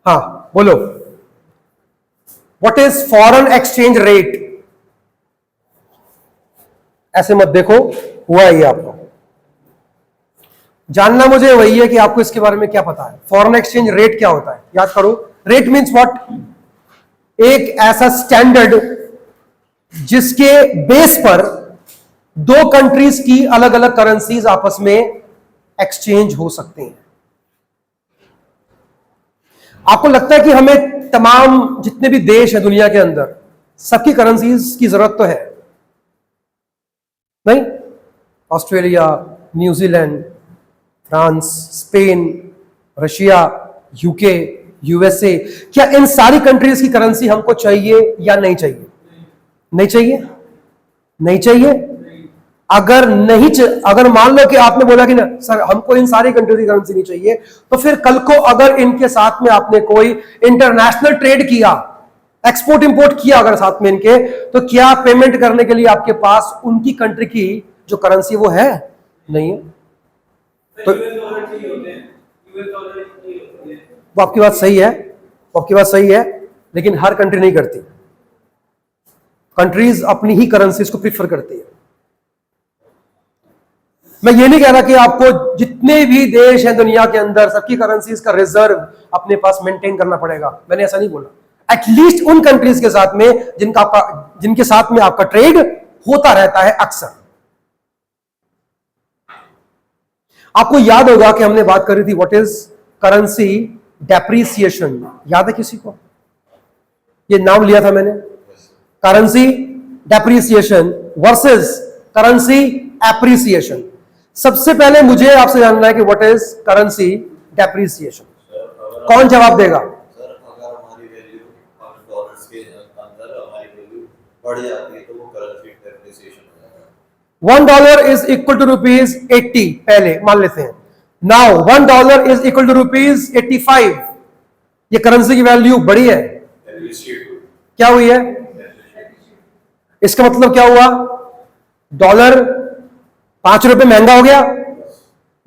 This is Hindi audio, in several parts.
हाँ बोलो, what is foreign exchange rate? ऐसे मत देखो, हुआ है ये आपको जानना मुझे वही है कि आपको इसके बारे में क्या पता है। फॉरेन एक्सचेंज रेट क्या होता है, याद करो। Rate means what? एक ऐसा स्टैंडर्ड जिसके बेस पर दो कंट्रीज की अलग अलग करेंसीज आपस में एक्सचेंज हो सकते हैं। आपको लगता है कि हमें तमाम जितने भी देश है दुनिया के अंदर सबकी करेंसीज की जरूरत तो है नहीं? Australia, New Zealand, France, Spain, Russia, UK, USA, क्या इन सारी कंट्रीज की करेंसी हमको चाहिए या नहीं चाहिए? नहीं चाहिए? नहीं चाहिए? अगर मान लो कि आपने बोला कि ना सर हमको इन सारी कंट्रीज की करेंसी नहीं चाहिए, तो फिर कल को अगर इनके साथ में आपने कोई इंटरनेशनल ट्रेड किया, एक्सपोर्ट इंपोर्ट किया अगर साथ में इनके, तो क्या पेमेंट करने के लिए आपके पास उनकी कंट्री की जो करेंसी वो है? नहीं है। तो वो आपकी बात सही है, वो आपकी बात सही है, लेकिन हर कंट्री नहीं करती। कंट्रीज अपनी ही करेंसीज को प्रीफर करती है। मैं ये नहीं कह रहा कि आपको जितने भी देश हैं दुनिया के अंदर सबकी करेंसीज का रिजर्व अपने पास मेंटेन करना पड़ेगा, मैंने ऐसा नहीं बोला। एटलीस्ट उन कंट्रीज के साथ में जिनके साथ में आपका ट्रेड होता रहता है अक्सर। आपको याद होगा कि हमने बात करी थी व्हाट इज करेंसी डेप्रिसिएशन, याद है किसी को? ये नाम लिया था मैंने, currency depreciation versus currency appreciation. सबसे पहले मुझे आपसे जानना है कि व्हाट इज करेंसी डेप्रिसिएशन। कौन जवाब देगा? सर अगर हमारी वैल्यू डॉलर्स के अंदर हमारी वैल्यू बढ़ जाती है तो वो करेंसी डेप्रिसिएशन हो जाता है। $1 इज इक्वल टू ₹80 पहले मान लेते हैं। Now $1 is equal to ₹85। ये करेंसी की वैल्यू बढ़ी है, क्या हुई है? इसका मतलब क्या हुआ? डॉलर ₹5 महंगा हो गया।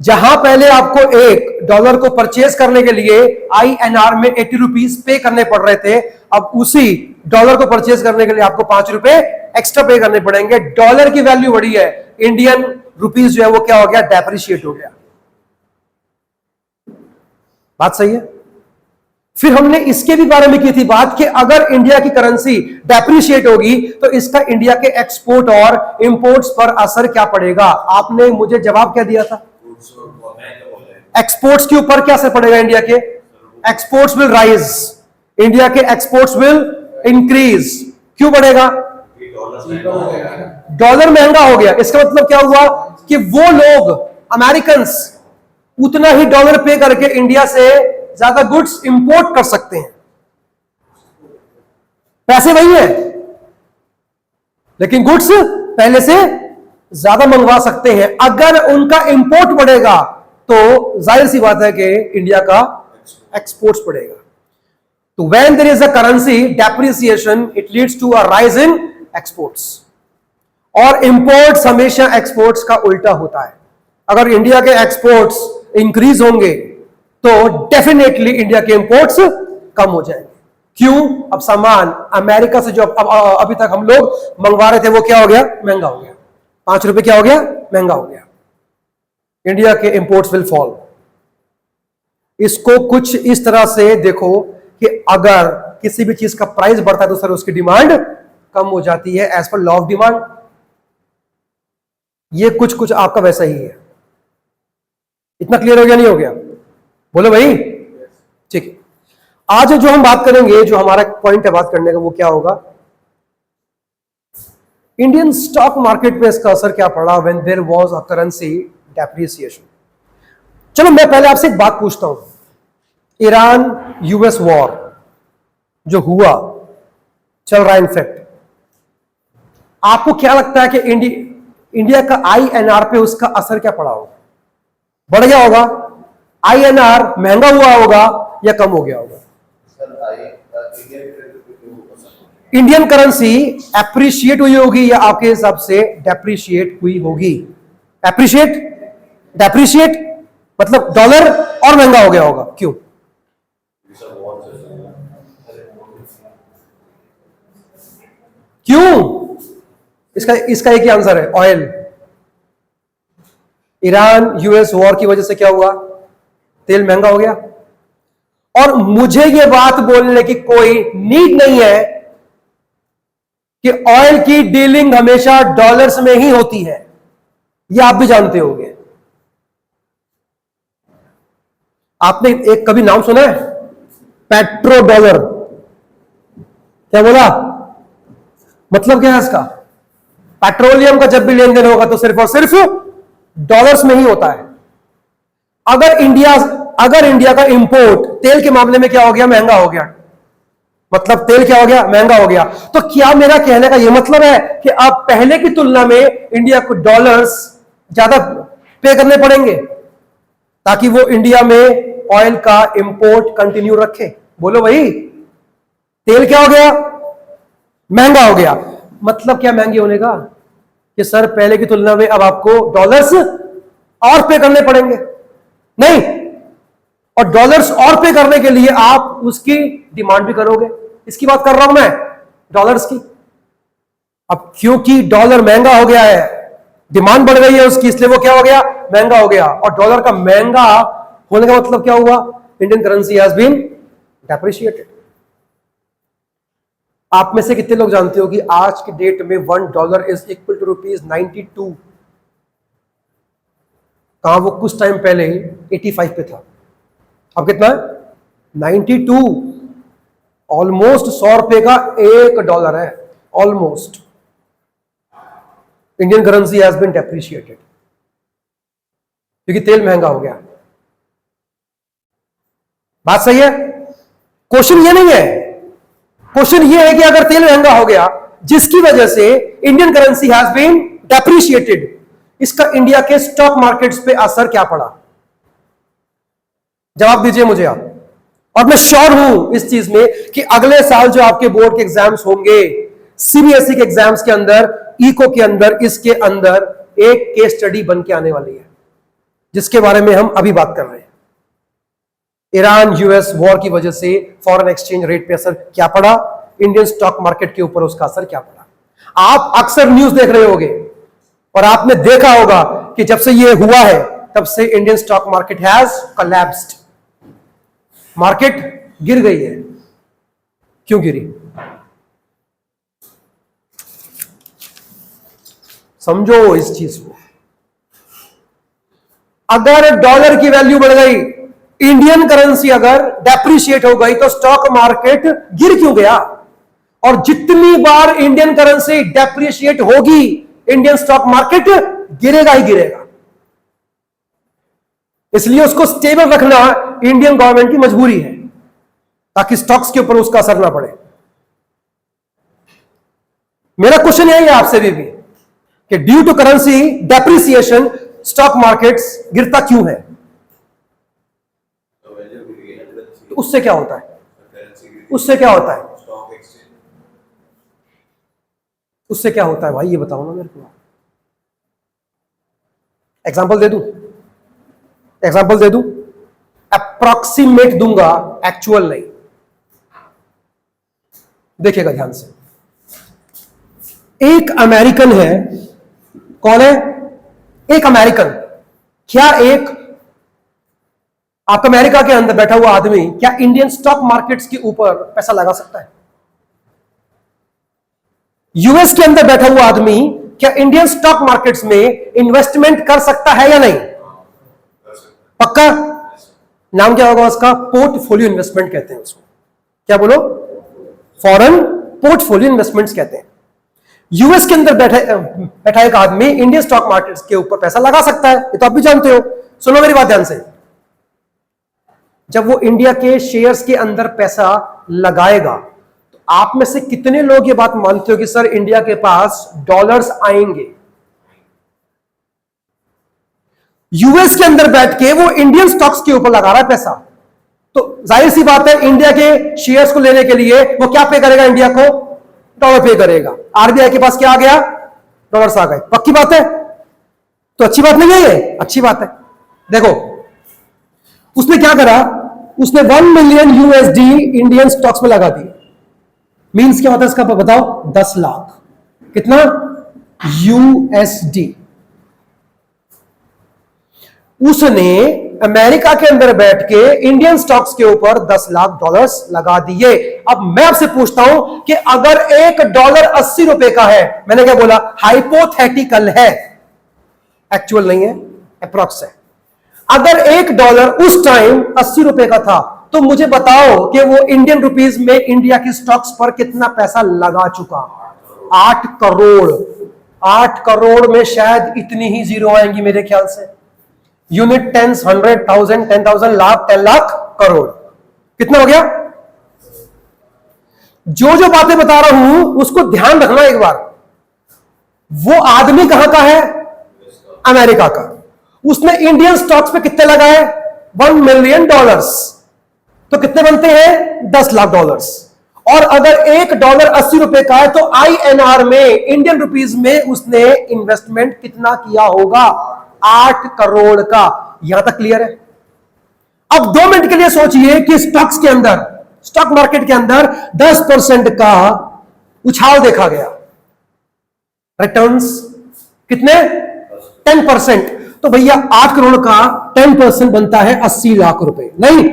जहां पहले आपको $1 को परचेज करने के लिए INR में ₹80 पे करने पड़ रहे थे, अब उसी डॉलर को परचेज करने के लिए आपको ₹5 एक्स्ट्रा पे करने पड़ेंगे। डॉलर की वैल्यू बढ़ी है, इंडियन रुपीस जो है वो क्या हो गया? डेप्रिशिएट हो गया। बात सही है? फिर हमने इसके भी बारे में की थी बात कि अगर इंडिया की करेंसी डेप्रिशिएट होगी तो इसका इंडिया के एक्सपोर्ट और इंपोर्ट्स पर असर क्या पड़ेगा? आपने मुझे जवाब क्या दिया था? एक्सपोर्ट्स के ऊपर क्या असर पड़ेगा इंडिया के? एक्सपोर्ट्स विल राइज, इंडिया के एक्सपोर्ट्स विल इंक्रीज। क्यों बढ़ेगा? डॉलर महंगा हो गया। इसका मतलब क्या हुआ कि वो लोग अमेरिकन उतना ही डॉलर पे करके इंडिया से ज्यादा गुड्स इंपोर्ट कर सकते हैं। पैसे वही है लेकिन गुड्स पहले से ज्यादा मंगवा सकते हैं। अगर उनका इंपोर्ट बढ़ेगा तो जाहिर सी बात है कि इंडिया का एक्सपोर्ट्स बढ़ेगा। तो when there is a currency depreciation it leads to a rise in exports, और इंपोर्ट्स हमेशा एक्सपोर्ट्स का उल्टा होता है। अगर इंडिया के एक्सपोर्ट्स इंक्रीज होंगे तो डेफिनेटली इंडिया के इंपोर्ट्स कम हो जाएंगे। क्यों? अब सामान अमेरिका से जो अभी तक हम लोग मंगवा रहे थे वो क्या हो गया? महंगा हो गया। ₹5 क्या हो गया? महंगा हो गया। इंडिया के इंपोर्ट्स विल फॉल। इसको कुछ इस तरह से देखो कि अगर किसी भी चीज का प्राइस बढ़ता है तो सर उसकी डिमांड कम हो जाती है as per law of demand. ये कुछ आपका वैसा ही है। इतना क्लियर हो गया नहीं हो गया? बोलो भाई। ठीक है, आज जो हम बात करेंगे, जो हमारा पॉइंट है बात करने का, वो क्या होगा? इंडियन स्टॉक मार्केट पे इसका असर क्या पड़ा when there was a currency depreciation. चलो मैं पहले आपसे एक बात पूछता हूं। ईरान यूएस वॉर जो हुआ, चल रहा है इनफैक्ट, आपको क्या लगता है कि इंडिया का INR पे उसका असर क्या पड़ा होगा? बढ़ गया होगा? INR महंगा हुआ होगा या कम हो गया होगा? इंडियन करेंसी एप्रिशिएट हुई होगी या आपके हिसाब से डेप्रिशिएट हुई होगी? एप्रिशिएट, डेप्रिशिएट मतलब डॉलर और महंगा हो गया होगा। क्यों? These are wars as well. क्यों? इसका इसका एक ही आंसर है, ऑयल। ईरान यूएस वॉर की वजह से क्या हुआ? तेल महंगा हो गया। और मुझे यह बात बोलने की कोई नीड नहीं है कि ऑयल की डीलिंग हमेशा डॉलर्स में ही होती है, यह आप भी जानते होंगे। आपने एक कभी नाम सुना है? Petro dollar. क्या बोला? मतलब क्या है इसका? पेट्रोलियम का जब भी लेन देन होगा तो सिर्फ और सिर्फ डॉलर्स में ही होता है। अगर इंडिया का इंपोर्ट तेल के मामले में क्या हो गया? महंगा हो गया। मतलब तेल क्या हो गया? महंगा हो गया। तो क्या मेरा कहने का यह मतलब है कि अब पहले की तुलना में इंडिया को डॉलर्स ज्यादा पे करने पड़ेंगे ताकि वो इंडिया में ऑयल का इंपोर्ट कंटिन्यू रखे? बोलो भाई, तेल क्या हो गया? महंगा हो गया। मतलब क्या महंगे होने का? कि सर पहले की तुलना में अब आपको डॉलर्स और पे करने पड़ेंगे। नहीं, और डॉलर्स और पे करने के लिए आप उसकी डिमांड भी करोगे। इसकी बात कर रहा हूं मैं, डॉलर्स की। अब क्योंकि डॉलर महंगा हो गया है, डिमांड बढ़ गई है उसकी, इसलिए वो क्या हो गया? महंगा हो गया। और डॉलर का महंगा होने का मतलब क्या हुआ? Indian currency has been depreciated. आप में से कितने लोग जानते हो कि आज की डेट में $1 इज इक्वल टू ₹92? कहा वो कुछ टाइम पहले 85 पे था, अब कितना है? 92। ऑलमोस्ट ₹100 का $1 है, almost. Indian currency has been depreciated क्योंकि तेल महंगा हो गया। बात सही है? क्वेश्चन ये नहीं है, क्वेश्चन ये है कि अगर तेल महंगा हो गया जिसकी वजह से Indian currency has been depreciated, इसका इंडिया के स्टॉक मार्केट्स पे असर क्या पड़ा? जवाब दीजिए मुझे आप। और मैं श्योर हूं इस चीज में कि अगले साल जो आपके बोर्ड के एग्जाम्स होंगे, सीबीएसई के एग्जाम्स के अंदर, इको के अंदर, इसके अंदर एक केस स्टडी बन के आने वाली है जिसके बारे में हम अभी बात कर रहे हैं। ईरान यूएस वॉर की वजह से फॉरेन एक्सचेंज रेट पे असर क्या पड़ा, इंडियन स्टॉक मार्केट के ऊपर उसका असर क्या पड़ा। आप अक्सर न्यूज देख रहे होंगे और आपने देखा होगा कि जब से ये हुआ है तब से Indian stock market has collapsed. Market गिर गई है। क्यों गिरी? समझो इस चीज को। अगर डॉलर की वैल्यू बढ़ गई, इंडियन करेंसी अगर डेप्रिशिएट हो गई, तो स्टॉक मार्केट गिर क्यों गया? और जितनी बार इंडियन करेंसी डेप्रिशिएट होगी, इंडियन स्टॉक मार्केट गिरेगा ही गिरेगा। इसलिए उसको स्टेबल रखना इंडियन गवर्नमेंट की मजबूरी है ताकि स्टॉक्स के ऊपर उसका असर ना पड़े। मेरा क्वेश्चन यही है आपसे भी कि due to currency depreciation stock markets गिरता क्यों है? तो उससे क्या होता है? उससे क्या होता है? उससे क्या होता है भाई, ये बताओ ना मेरे को। एग्जांपल दे दूं, अप्रॉक्सीमेट दूंगा, एक्चुअल नहीं। देखिएगा ध्यान से। एक अमेरिकन है, कौन है? एक अमेरिकन। क्या आप अमेरिका के अंदर बैठा हुआ आदमी क्या इंडियन स्टॉक मार्केट्स के ऊपर पैसा लगा सकता है? यूएस के अंदर बैठा हुआ आदमी क्या इंडियन स्टॉक मार्केट्स में इन्वेस्टमेंट कर सकता है या नहीं? पक्का? नाम क्या होगा उसका? पोर्टफोलियो इन्वेस्टमेंट कहते हैं उसको। क्या बोलो? फॉरेन पोर्टफोलियो इन्वेस्टमेंट्स कहते हैं। यूएस के अंदर बैठा एक आदमी इंडियन स्टॉक मार्केट्स के ऊपर पैसा लगा सकता है, ये तो आप भी जानते हो। सुनो मेरी बात ध्यान से। जब वो इंडिया के शेयर्स के अंदर पैसा लगाएगा तो आप में से कितने लोग ये बात मानते हो कि सर इंडिया के पास डॉलर्स आएंगे? यूएस के अंदर बैठ के वो इंडियन स्टॉक्स के ऊपर लगा रहा है पैसा, तो जाहिर सी बात है इंडिया के शेयर्स को लेने के लिए वो क्या पे करेगा? इंडिया को डॉलर पे करेगा। आरबीआई के पास क्या आ गया? डॉलर्स आ गए। पक्की बात है? तो अच्छी बात नहीं है ये? अच्छी बात है। देखो उसने क्या करा, उसने 1 मिलियन यूएसडी इंडियन स्टॉक्स में लगा दिए। मींस क्या होता है इसका बताओ? 10 लाख। कितना? यूएसडी। उसने अमेरिका के अंदर बैठ के इंडियन स्टॉक्स के ऊपर 10 लाख डॉलर्स लगा दिए। अब मैं आपसे पूछता हूं कि अगर $1 80 रुपए का है, मैंने क्या बोला? हाइपोथेटिकल है, एक्चुअल नहीं है, अप्रॉक्स है। अगर $1 उस टाइम 80 रुपए का था, तो मुझे बताओ कि वो इंडियन रुपीस में इंडिया की स्टॉक्स पर कितना पैसा लगा चुका? 8 करोड़। 8 करोड़ में शायद इतनी ही जीरो आएंगी मेरे ख्याल से। Unit, tens, 100, 1000, 10,000, lakh, 10 lakh, crore. कितना हो गया? जो जो बातें बता रहा हूं उसको ध्यान रखना एक बार। वो आदमी कहां का है? अमेरिका का। उसने इंडियन स्टॉक्स पे कितने लगाए? $1 मिलियन। तो कितने बनते हैं? 10 लाख डॉलर्स। और अगर $1 80 रुपए का है, तो INR में, इंडियन रुपीस में उसने इन्वेस्टमेंट कितना किया होगा? 8 करोड़ का। यहां तक क्लियर है? अब 2 मिनट के लिए सोचिए कि स्टॉक्स के अंदर, स्टॉक मार्केट के अंदर 10% का उछाल देखा गया। रिटर्न्स कितने? 10%। तो भैया 8 करोड़ का 10% बनता है 80 लाख रुपए। नहीं,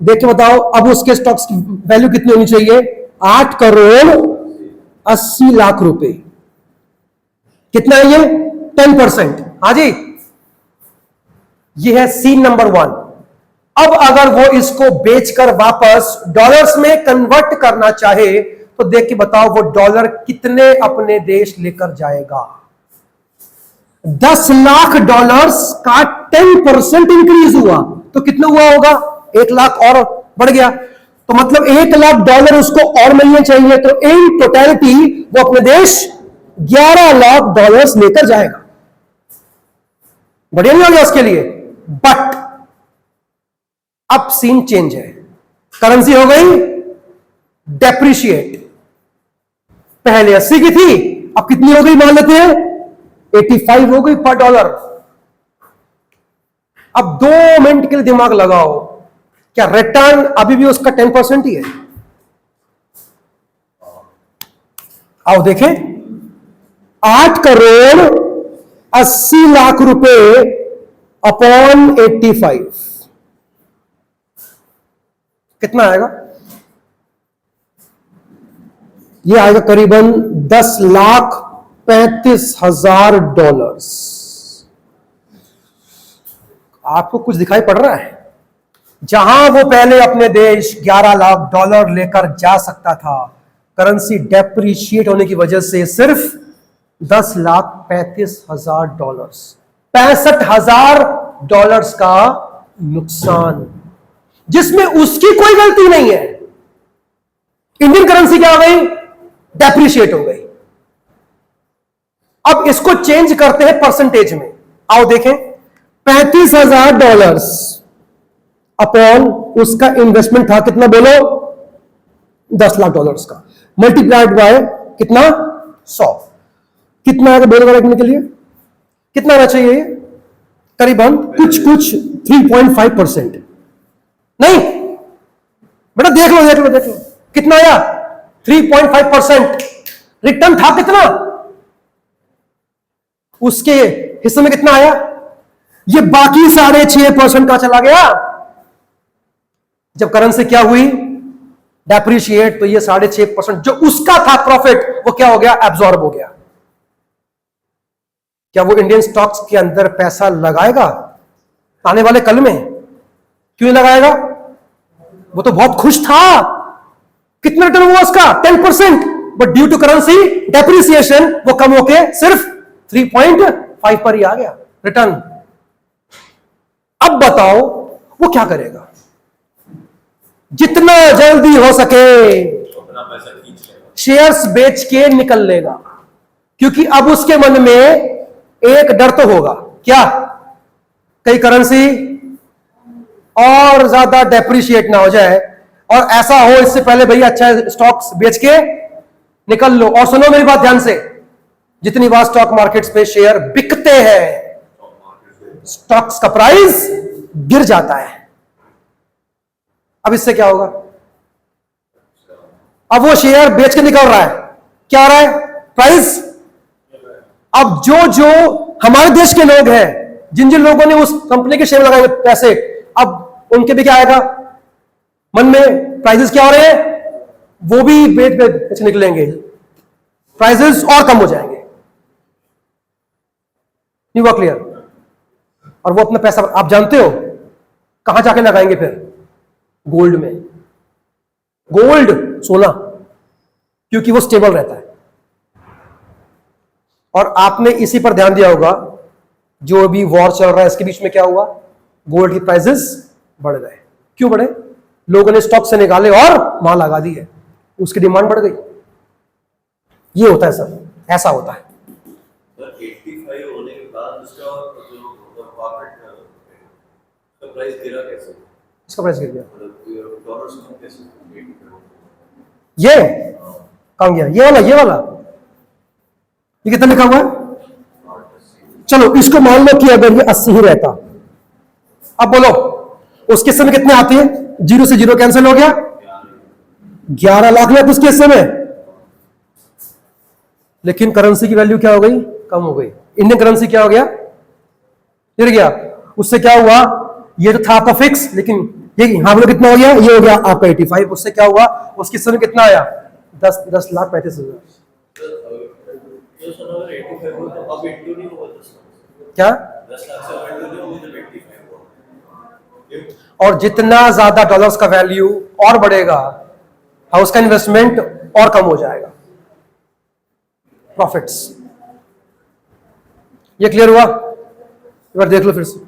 देख के बताओ अब उसके स्टॉक्स की वैल्यू कितनी होनी चाहिए? 8 करोड़ 80 लाख रुपए। कितना है ये? 10%। हाँ जी, ये है सीन नंबर 1। अब अगर वो इसको बेचकर वापस डॉलर्स में कन्वर्ट करना चाहे, तो देख के बताओ वो डॉलर कितने अपने देश लेकर जाएगा? 10 लाख डॉलर्स का 10% इंक्रीज हुआ तो कितना हुआ होगा? 1 लाख और बढ़ गया। तो मतलब 1 लाख डॉलर उसको और मिलने चाहिए। तो इन टोटलिटी वो अपने देश 11 लाख डॉलर्स लेकर जाएगा। बढ़िया नहीं हो गया उसके लिए? बट अब सीन चेंज है। करेंसी हो गई डेप्रिशिएट। पहले 80 की थी, अब कितनी हो गई मान लेते हैं? 85 हो गई पर डॉलर। अब 2 मिनट के लिए दिमाग लगाओ, क्या रिटर्न अभी भी उसका 10% ही है? आओ देखें, 8 करोड़ 80 लाख रुपए अपॉन 85 कितना आएगा? ये आएगा करीबन 10,35,000 डॉलर्स। आपको कुछ दिखाई पड़ रहा है? जहां वो पहले अपने देश 11 लाख डॉलर लेकर जा सकता था, करेंसी डेप्रिशिएट होने की वजह से सिर्फ 10,35,000 डॉलर्स, 65,000 डॉलर्स का नुकसान, जिसमें उसकी कोई गलती नहीं है। इंडियन करेंसी क्या हो गई? डेप्रिशिएट हो गई। अब इसको चेंज करते हैं परसेंटेज में। आओ देखें, 35,000 डॉलर्स अपॉन उसका इन्वेस्टमेंट था कितना बोलो? 10 लाख डॉलर्स का, मल्टीप्लाइड बाय कितना? 100। कितना आएगा बोलो रखने के लिए? कितना आना चाहिए? करीबन कुछ 3.5%। नहीं बेटा, देख लो कितना आया? 3.5%। रिटर्न था कितना? उसके हिस्से में कितना आया? ये बाकी 6.5% का चला गया। जब करेंसी क्या हुई? डेप्रिशिएट, तो ये 6.5% जो उसका था प्रॉफिट, वो क्या हो गया? एब्जॉर्ब हो गया। क्या वो इंडियन स्टॉक्स के अंदर पैसा लगाएगा आने वाले कल में? क्यों लगाएगा? वो तो बहुत खुश था। कितना रिटर्न हुआ उसका? 10%। But due to currency depreciation वो कम होके सिर्फ 3.5 पर ही आ गया रिटर्न। अब बताओ वो क्या करेगा? जितना जल्दी हो सके अपना पैसा खींच लेगा, शेयर्स बेच के निकल लेगा, क्योंकि अब उसके मन में एक डर तो होगा, क्या? कई करेंसी और ज्यादा डेप्रिशिएट ना हो जाए, और ऐसा हो इससे पहले भैया अच्छा स्टॉक्स बेच के निकल लो। और सुनो मेरी बात ध्यान से, जितनी बार स्टॉक मार्केट्स पे शेयर बिकते हैं, स्टॉक्स का प्राइस गिर जाता है। अब इससे क्या होगा? अब वो शेयर बेच के निकल रहा है, क्या हो रहा है? प्राइस। अब जो हमारे देश के लोग हैं, जिन जिन लोगों ने उस कंपनी के शेयर में लगाए पैसे, अब उनके भी क्या आएगा मन में? प्राइसेस क्या हो रहे हैं? वो भी बेच निकलेंगे, प्राइसेस और कम हो जाएंगे। नहीं हुआ क्लियर? और वो अपना पैसा आप जानते हो कहां जाके लगाएंगे फिर? गोल्ड में। गोल्ड, सोना, क्योंकि वो स्टेबल रहता है। और आपने इसी पर ध्यान दिया होगा, जो अभी वॉर चल रहा है इसके बीच में क्या हुआ? गोल्ड की प्राइसेस बढ़ गए। क्यों बढ़े? लोगों ने स्टॉक से निकाले और वहां लगा दी है, उसकी डिमांड बढ़ गई। ये होता है सर, ऐसा होता है। 85 होने के बाद उसका जो प्रॉफिट का प्राइस गिरा कैसे? इसका प्राइस गिर गया। डॉलर्स में कैसे? ये कहाँ गया? ये वाला ये कितना लिखा हुआ है? चलो इसको मान लो कि अगर ये 80 ही रहता, अब बोलो उसके हिस्से में कितने आते हैं? 0 से 0 कैंसिल हो गया, 11 लाख लेते उसके हिस्से में। लेकिन करेंसी की वैल्यू क्या हो गई? कम हो गई। इंडियन करेंसी क्या हो गया? गिर गया। उससे क्या हुआ? ये तो था आपका फिक्स, लेकिन ये यहां बोलो कितना हो गया? ये हो गया आपका 85। उससे क्या हुआ? उसके हिस्से में कितना आया? 10,35,000। क्या? 10 लाख से और जितना ज्यादा डॉलर्स का वैल्यू और बढ़ेगा, हाउस का इन्वेस्टमेंट और कम हो जाएगा, प्रॉफिट्स। ये क्लियर हुआ? एक बार देख लो फिर से।